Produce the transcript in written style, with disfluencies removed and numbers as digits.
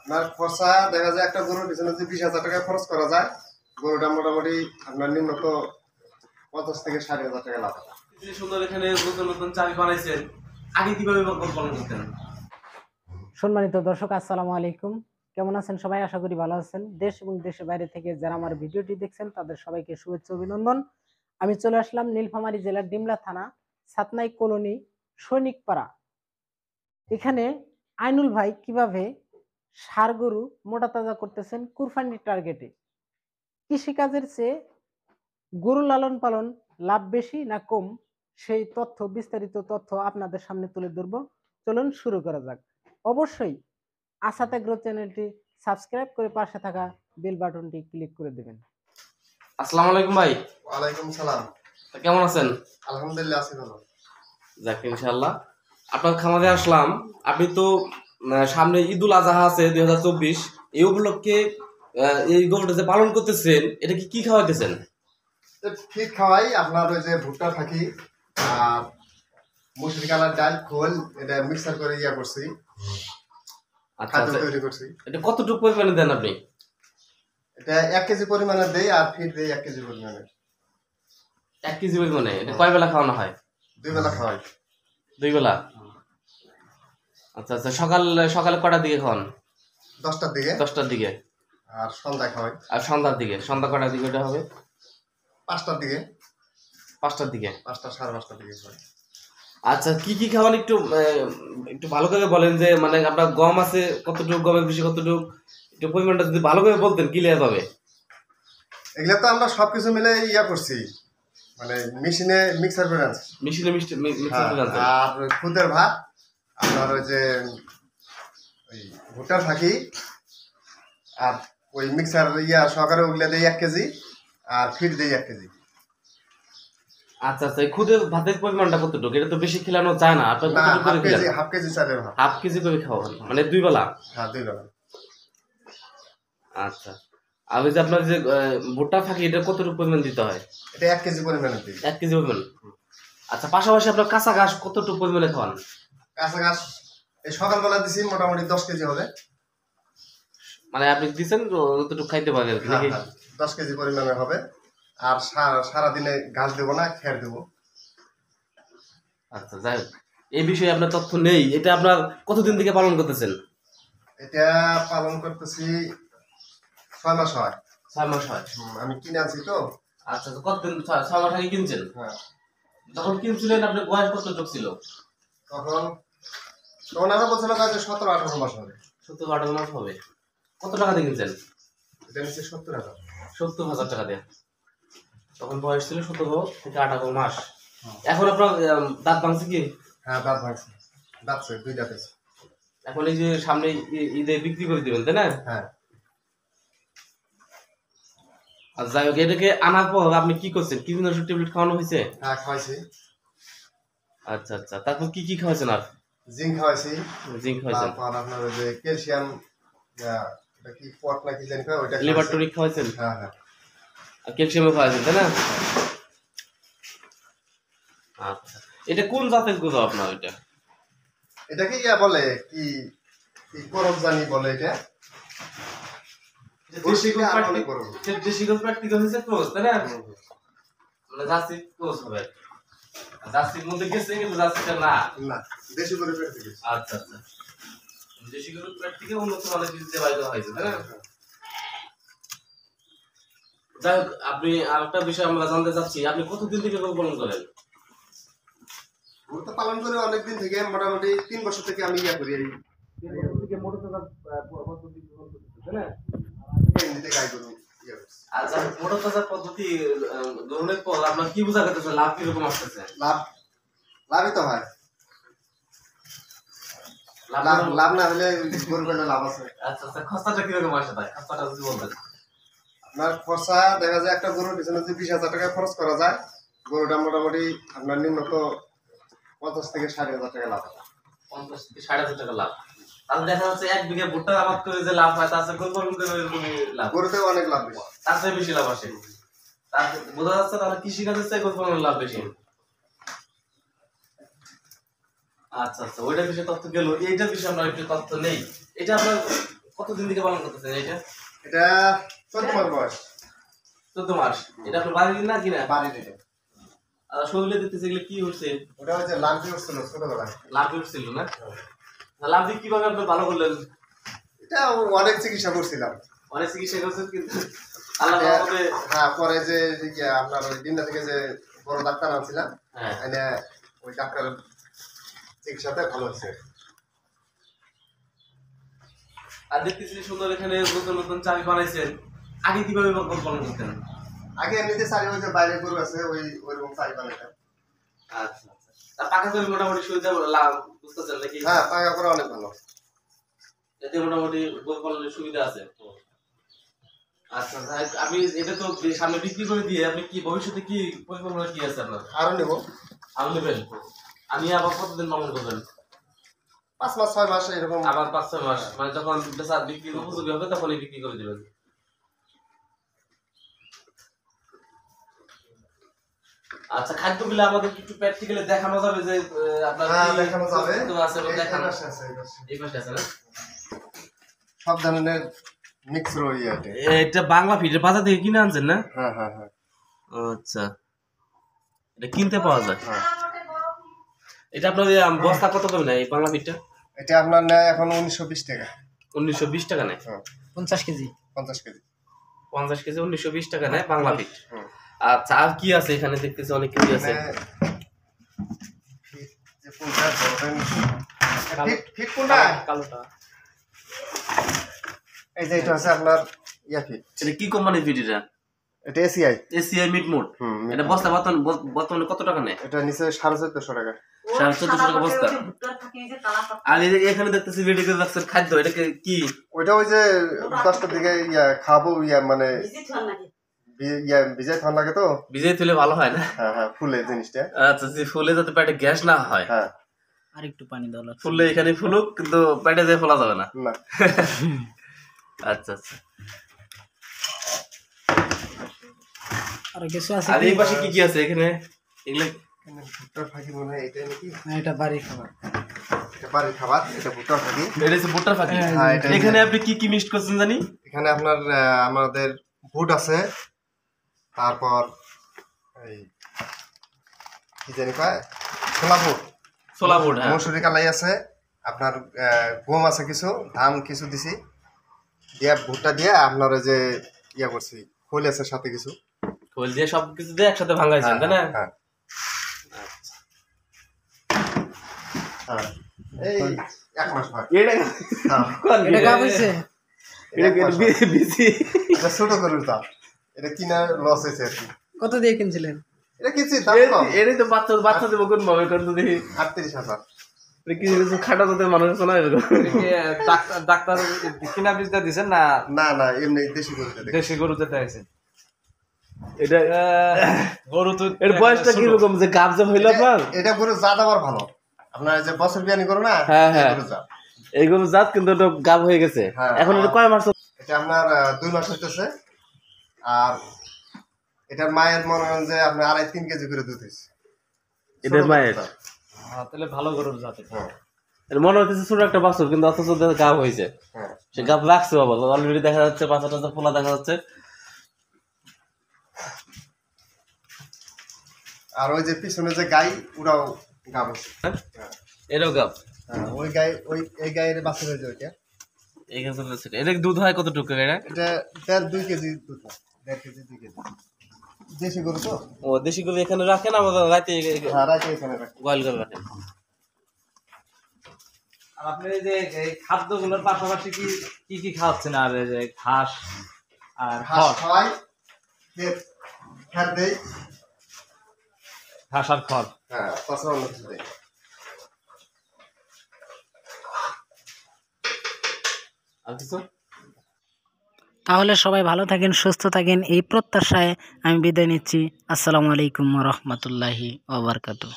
আপনার খরচা দেখা যায় একটা গরুর পিছনে যদি 20,000 টাকা খরচ করা যায়, গরুটা মোটামুটি আপনার নিম্নত 50 থেকে 60,000 টাকা লাভ হয়। সুন্দর এখানে নতুন নতুন চাবি বানাইছেন, আগে কিভাবে পালন করতেন? সম্মানিত দর্শক, আসসালামু আলাইকুম। কেমন আছেন সবাই? আশা করি ভালো আছেন। দেশ এবং দেশের বাইরে থেকে যারা আমার ভিডিওটি দেখছেন তাদের সবাইকে শুভেচ্ছা অভিনন্দন। আমি চলে আসলাম নীলফামারী জেলার ডিমলা থানা সাতনাই কলোনি সৈনিকপাড়া। এখানে আইনুল ভাই কিভাবে ষাঁড় গরু মোটা তাজা করতেছেন কুরবানির টার্গেটে। কৃষিকাজের চেয়ে গরু লালন পালন লাভ বেশি না কম, সেই তথ্য, বিস্তারিত তথ্য আপনাদের সামনে তুলে ধরবো। চলুন শুরু করা যাক। অবশ্যই আসাদ এগ্রো চ্যানেলটি সাবস্ক্রাইব করে পাশে থাকা বেল বাটনটি ক্লিক করে দেবেন। আসসালামু আলাইকুম ভাই। ওয়ালাইকুম সালাম। কেমন আছেন? আলহামদুলিল্লাহ আছি ভালো। যাক, ইনশাআল্লাহ আপনার খামারে আসলাম। আপনি তো সামনে ঈদুল আজহা আছে 2024, এই উপলক্ষে এই গরুটা যে পালন করতেছেন, এটা কি খাওয়াইতেছেন? ফিট খাওয়াই আপনার ওই যে ভুট্টা থাকি আর মুসুরি কালার ডাল খোল এটা মিক্সার করে করছি। আচ্ছা খাদ্য তৈরি করছি। এটা কতটুকু পরিমাণে দেন আপনি? এটা 1 কেজি পরিমাণে দেই আর ফিট দেই 1 কেজি পরিমাণে। 1 কেজি পরিমাণে। এটা কয় বেলা খাওয়ানো হয়? 2 বেলা খাওয়াই। 2 বেলা। আচ্ছা আচ্ছা, সকালে কটার দিকে খাওয়ান? 10টার দিকে। 10টার দিকে। আর সন্ধ্যা খাওয়াই। আর সন্ধ্যার দিকে? সন্ধ্যা কটার দিকে ওটা হবে? 5টার দিকে। 5টার দিকে। 5টা 5:30টার দিকে খাওয়াই। আচ্ছা, কি খাওয়ান একটু ভালো করে বলেন। যে মানে আপনার গম আছে কতটুকু, গমের বেশি কতটুকু, একটু পরিমাণটা যদি ভালো করে বলতেন ক্লিয়ার হবে। এগুলা তো আমরা সবকিছু মিলে করছি, মানে মেশিনে মিক্সার করে আনছি। মেশিনে মিক্সার করে আনছেন। আর খুদের ভাত আপনার ওই যে ওই ভুট্টা থাকি আর ওই মিক্সার সহকারে ওগুলা দেই 1 কেজি আর ফিট দেই 1 কেজি। আচ্ছা আচ্ছা, এই খুদের ভাতের পরিমাণটা কতটুকু? এটা তো বেশি খেলানো যায় না। আপনার কতটুকু করে খেলেন? হাফ কেজি চালের ভাত। হাফ কেজি করে খাওয়ান, মানে 2 বেলা? হ্যাঁ, 2 বেলা। আচ্ছা, আর ওই যে আপনার যে ভুট্টা থাকি, এটা কতটুকু পরিমাণ দিতে হয়? এটা 1 কেজি পরিমাণে দিই। 1 কেজি পরিমাণ। আচ্ছা, পাশাপাশি আপনার কাঁচা ঘাস কতটুকু পরিমাণে খাওয়ান? কাঁচা ঘাস এই সকালবেলা দিছি মোটামুটি 10 কেজি হবে। মানে আপনি দিচ্ছেন যতটুকু খাইতে পারেন আর কি, নাকি? 10 কেজি পরিমাণে হবে। আর সারাদিনে ঘাস দেবো না, খের দেবো। আচ্ছা, যাই হোক, এই বিষয়ে আপনার তথ্য নেই। এটা আপনার কতদিন থেকে পালন করতেছেন? এটা পালন করতেছি 6 মাস হয়। 6 মাস হয়। আমি কিনে আনছি তো। আচ্ছা, কতদিন? 6 মাস আগে কিনছেন? হ্যাঁ। যখন কিনছিলেন আপনার বয়স কতটুকু ছিল? তখন আমরা বলছিল যে 17-18 মাস হবে। 17-18 মাস হবে। কত টাকা দিয়ে কিনছেন? এটা নিচ্ছে 70,000। 70,000 টাকা দিয়ে। তখন বয়স ছিল 17 থেকে 18 মাস। এখন আপনার দাঁত ভাঙছে কি? হ্যাঁ, দাঁত ভাঙছে। দাঁতছে 2 দাঁত আছে। এখন এই যে সামনে ঈদে বিক্রি করে দিবেন, তাই না? হ্যাঁ। আর যাই হোক, এটাকে আনার পর আপনি কি করছেন? কীটনাশক ট্যাবলেট খাওয়ানো হয়েছে? হ্যাঁ, খাওয়াইছি। আচ্ছা আচ্ছা, তারপর কি খাওয়াইছেন? আর জিঙ্ক খাওয়াইছি। জিঙ্ক খাওয়াইছেন। তারপর আপনার ওই যে ক্যালসিয়াম, এটা কি পট নাকি জানি কয়, ওইটা লিভার টনিক খাওয়াইছেন? হ্যাঁ হ্যাঁ। আর ক্যালসিয়ামও খাওয়াইছেন, তাই না? আচ্ছা, এটা কোন জাতের গরু আপনার? এটাকে বলে কি করব জানি বলে। এটা দেশি গরু আর অনেক গরু। দেশি গরু প্র্যাকটিক্যাল হচ্ছে ক্রস, তাই না? মানে জার্সি ক্রস হবে। জার্সির মধ্যে গেছে কিন্তু জার্সিটা না। না, দেশি গরু প্র্যাকটিক্যাল। আচ্ছা আচ্ছা, দেশি গরু প্র্যাকটিক্যাল উন্নত মানের বীজ দিয়ে বাইরে হয়েছে, তাই না? যাই হোক, আপনি আরেকটা বিষয় আমরা জানতে চাচ্ছি, আপনি কতদিন থেকে গরু পালন করেন? গরু তো পালন করে অনেকদিন থেকে, মোটামুটি 3 বছর থেকে আমি করি। এই পদ্ধতি গ্রহণ করতেছে, তাই না? এমনিতে গাই গরু আচ্ছা, মোটা তাজা পদ্ধতি গ্রহণের পর আপনার কি বোঝা গেছে? লাভ কিরকম আসতেছে? লাভই তো হয়। লাভ না হলে গরু পেলে লাভ আছে। আচ্ছা আচ্ছা, খরচাটা কিরকম আসে? তাই খরচাটা যদি বলতেন। আপনার খরচা দেখা যায় একটা গরুর পিছনে যদি 20,000 টাকা খরচ করা যায়, গরুটা মোটামুটি আপনার নিম্নত 50 থেকে 60,000 টাকা লাভ হয়। 50 থেকে 60,000 টাকা লাভ। তাহলে দেখা যাচ্ছে 1 বিঘা ভুট্টা আবাদ করে যে লাভ হয়, তার চেয়ে গরু পালন করে এরকমই লাভ। গরুতেও অনেক লাভ বেশি। তার চেয়ে বেশি লাভ আসে। তার বোঝা যাচ্ছে তাহলে কৃষিকাজের চেয়ে গরু পালনের লাভ বেশি। আচ্ছা আচ্ছা, ওইটার বিষয়ে তথ্য গেল। এইটার বিষয়ে আমরা একটু তথ্য নেই। এটা আপনার কতদিন থেকে পালন করতেছেন এটা? এটা 14 মাস বয়স। 14 মাস। এটা আপনার বাড়ির না কিনা? বাড়ির এটা। আর শরীরে দেখতেছে এগুলো কি হচ্ছে? ওটা হচ্ছে লাম্পি উঠছিল ছোটবেলায়। লাভ উঠছিল না? লাভ দিয়ে কিভাবে আপনি ভালো করলেন? এটা অনেক চিকিৎসা করছিলাম। অনেক চিকিৎসা করছেন কিন্তু আল্লাহ রহমতে। হ্যাঁ, পরে যে আপনার ওই দিনটা থেকে যে বড় ডাক্তার আনছিলাম, হ্যাঁ এনে ওই ডাক্তারের চিকিৎসাতে ভালো হয়েছে। আর দেখতেছি সুন্দর এখানে নতুন নতুন চাবি বানাইছেন। আগে কিভাবে পালন করতেন? আগে এমনিতে সারি ওই যে বাইরে গরু আছে ওইরকম সারি বানাইতাম। আচ্ছা আচ্ছা। আর পাকা করে মোটামুটি সুবিধা লাভ বুঝতেছেন নাকি? হ্যাঁ, পাকা করে অনেক ভালো। এতে মোটামুটি গরু পালনের সুবিধা আছে। আচ্ছা আপনি এটা তো সামনে বিক্রি করে দিয়ে আপনি কি ভবিষ্যতে কি পরিকল্পনা কি আছে আপনার? আরো নেব। আরো নেবেন? আমি আবার কতদিন পালন করবেন? 5 মাস 6 মাস এরকম। আবার 5-6 মাস, মানে যখন বেচা বিক্রি উপযোগী হবে তখনই বিক্রি করে দিবেন। আচ্ছা, খাদ্যগুলো আমাদের একটু প্র্যাকটিক্যালি দেখানো যাবে যে আপনার হ্যাঁ, কি দেখানো যাবে। খাদ্য আছে বা দেখানো এই পাশে আছে, এই পাশে। এই পাশে আছে না? সব ধরনের মিক্স রই আছে। এটা বাংলা ফিটের বাজার থেকে কিনে আনছেন না? হ্যাঁ হ্যাঁ হ্যাঁ। আচ্ছা, এটা কিনতে পাওয়া যায়। হ্যাঁ। এটা আপনার বস্তা কত করে নেয় এই বাংলা ফিটটা? এটা আপনার নেয় এখন 1920 টাকা। 1920 টাকা নেয়। হ্যাঁ, 50 কেজি। 50 কেজি। 50 কেজি 1920 টাকা নেয় বাংলা ফিট। হুম। আচ্ছা, আর কি আছে এখানে? দেখতেছি অনেক কিছু আছে। ফিট যে কোনটা ধরবেন? ফিট কোনটা? কালোটা। এই যে এটা আছে আপনার ফিট। এটা কি কোম্পানির ফিট এটা? এটা এসিআই। এসিআই মিডমোড। এটা বস্তা বর্তমানে কত টাকা নেয়? এটা নিচে 1450 টাকা। 1450 টাকা বস্তা। আর এই যে এখানে দেখতেছি রেডি করে রাখছেন খাদ্য, এটা কি? ওইটা ওই যে 10টার দিকে খাবো মানে ভিজাই ঠান্ডা লাগে তো। ভিজাই তুলে ভালো হয় না? হ্যাঁ হ্যাঁ, ফুলে জিনিসটা। আচ্ছা, যে ফুলে যাতে পেটে গ্যাস না হয়। হ্যাঁ, আর একটু পানি দাও লাগবে। ফুললে এখানে ফুলুক, কিন্তু পেটে যেয়ে ফোলা যাবে না। না। আচ্ছা আচ্ছা। আর কিছু আছে আর কি? এই পাশে কি কি আছে এখানে? এগুলা ভুট্টার ফাঁকি মনে হয় এটাই নাকি? না, এটা বাড়ি খাবার। এটা বাড়ির খাবার, এটা ভুট্টার ফাঁকি। এটা হচ্ছে ভুট্টার ফাঁকি। হ্যাঁ, এটা এখানে আপনি কি কি মিক্স করছেন জানি? এখানে আপনার আমাদের ভুট আছে, তারপর এই কি জানি কয় ছোলা বুট, ছোলা বুট, হ্যাঁ। মসুরি কালাই আছে, আপনার গম আছে, কিছু ধান কিছু দিছি, দিয়ে ভুট্টা দিয়ে আপনার ওই যে করছি, খোল আছে সাথে কিছু। খোল দিয়ে সবকিছু দিয়ে একসাথে ভাঙাইছেন, তাই না? হ্যাঁ হ্যাঁ। এই 1 মাস হয়। এটা কাপ হইছে। এটা ছোট গরুর দাম, এটা কিনা লস হয়েছে আর কি। কত দিয়ে কিনছিলেন? এটা কিনছি দাম কম, এটাই তো বাচ্চা দেবো কোন ভাবে কোন দেখি 38,000। খাটা যাতে মানুষ আছে না এরকম। ডাক্তার কিনা বীজটা দিছেন না না না, এমনি দেশি গরুতে দেখি। দেশি গরু যেতে আছে? এটা গরু তো এর বয়সটা কি রকম যে গাব যে হইল আপনার? এটা গরু জাত আবার ভালো, আপনার এই যে বছর বিয়ানি গরু না, হ্যাঁ, হ্যাঁ। এই গরুর জাত। এইগুলো জাত কিন্তু এটা গাব হয়ে গেছে। হ্যাঁ। এখন এটা কয় মাস? এটা আপনার 2 মাস হইতেছে। আর এটার মায়ের মনে হয় যে আপনার 2.5-3 কেজি করে দুধ হয়েছে। এটার মায়ের? তাহলে ভালো গরুর জাত। হ্যাঁ এর মনে হচ্ছে ছোট একটা বাছুর, কিন্তু অথচ গাব হয়েছে। হ্যাঁ। সে গাব রাখছে বাবা, অলরেডি দেখা যাচ্ছে বাচ্চাটা ফোলা দেখা যাচ্ছে। আর ওই যে পিছনে যে গাই, ওরাও গাব হচ্ছে। এটাও গাব? হ্যাঁ, ওই গাই, এই গায়ের বাছুর হয়েছে ওইটা। এইখানে চলে যাচ্ছে। এটা দুধ হয় কতটুকু? এটা 1.5-2 কেজি দুধ হয়, 1.5 কেজি 2 কেজি। দেশি গরু তো। ও, দেশি গরু এখানে রাখেন, আমাদের রাতে হ্যাঁ, রাখে এখানে রাখে। গোয়াল করে রাখেন। আর আপনি এই যে এই খাদ্যগুলোর পাশাপাশি কি কি খাওয়াচ্ছেন? আর এই যে ঘাস আর ঘাস খড়, খাওয়াই, খেত দেই। ঘাস আর খড়। হ্যাঁ, তাছাড়া অন্য কিছু দেই। আর কিছু? তাহলে সবাই ভালো থাকেন, সুস্থ থাকেন, এই প্রত্যাশায় আমি বিদায় নিচ্ছি। আসসালামু আলাইকুম ওয়া রাহমাতুল্লাহি ওয়া বারাকাতুহু।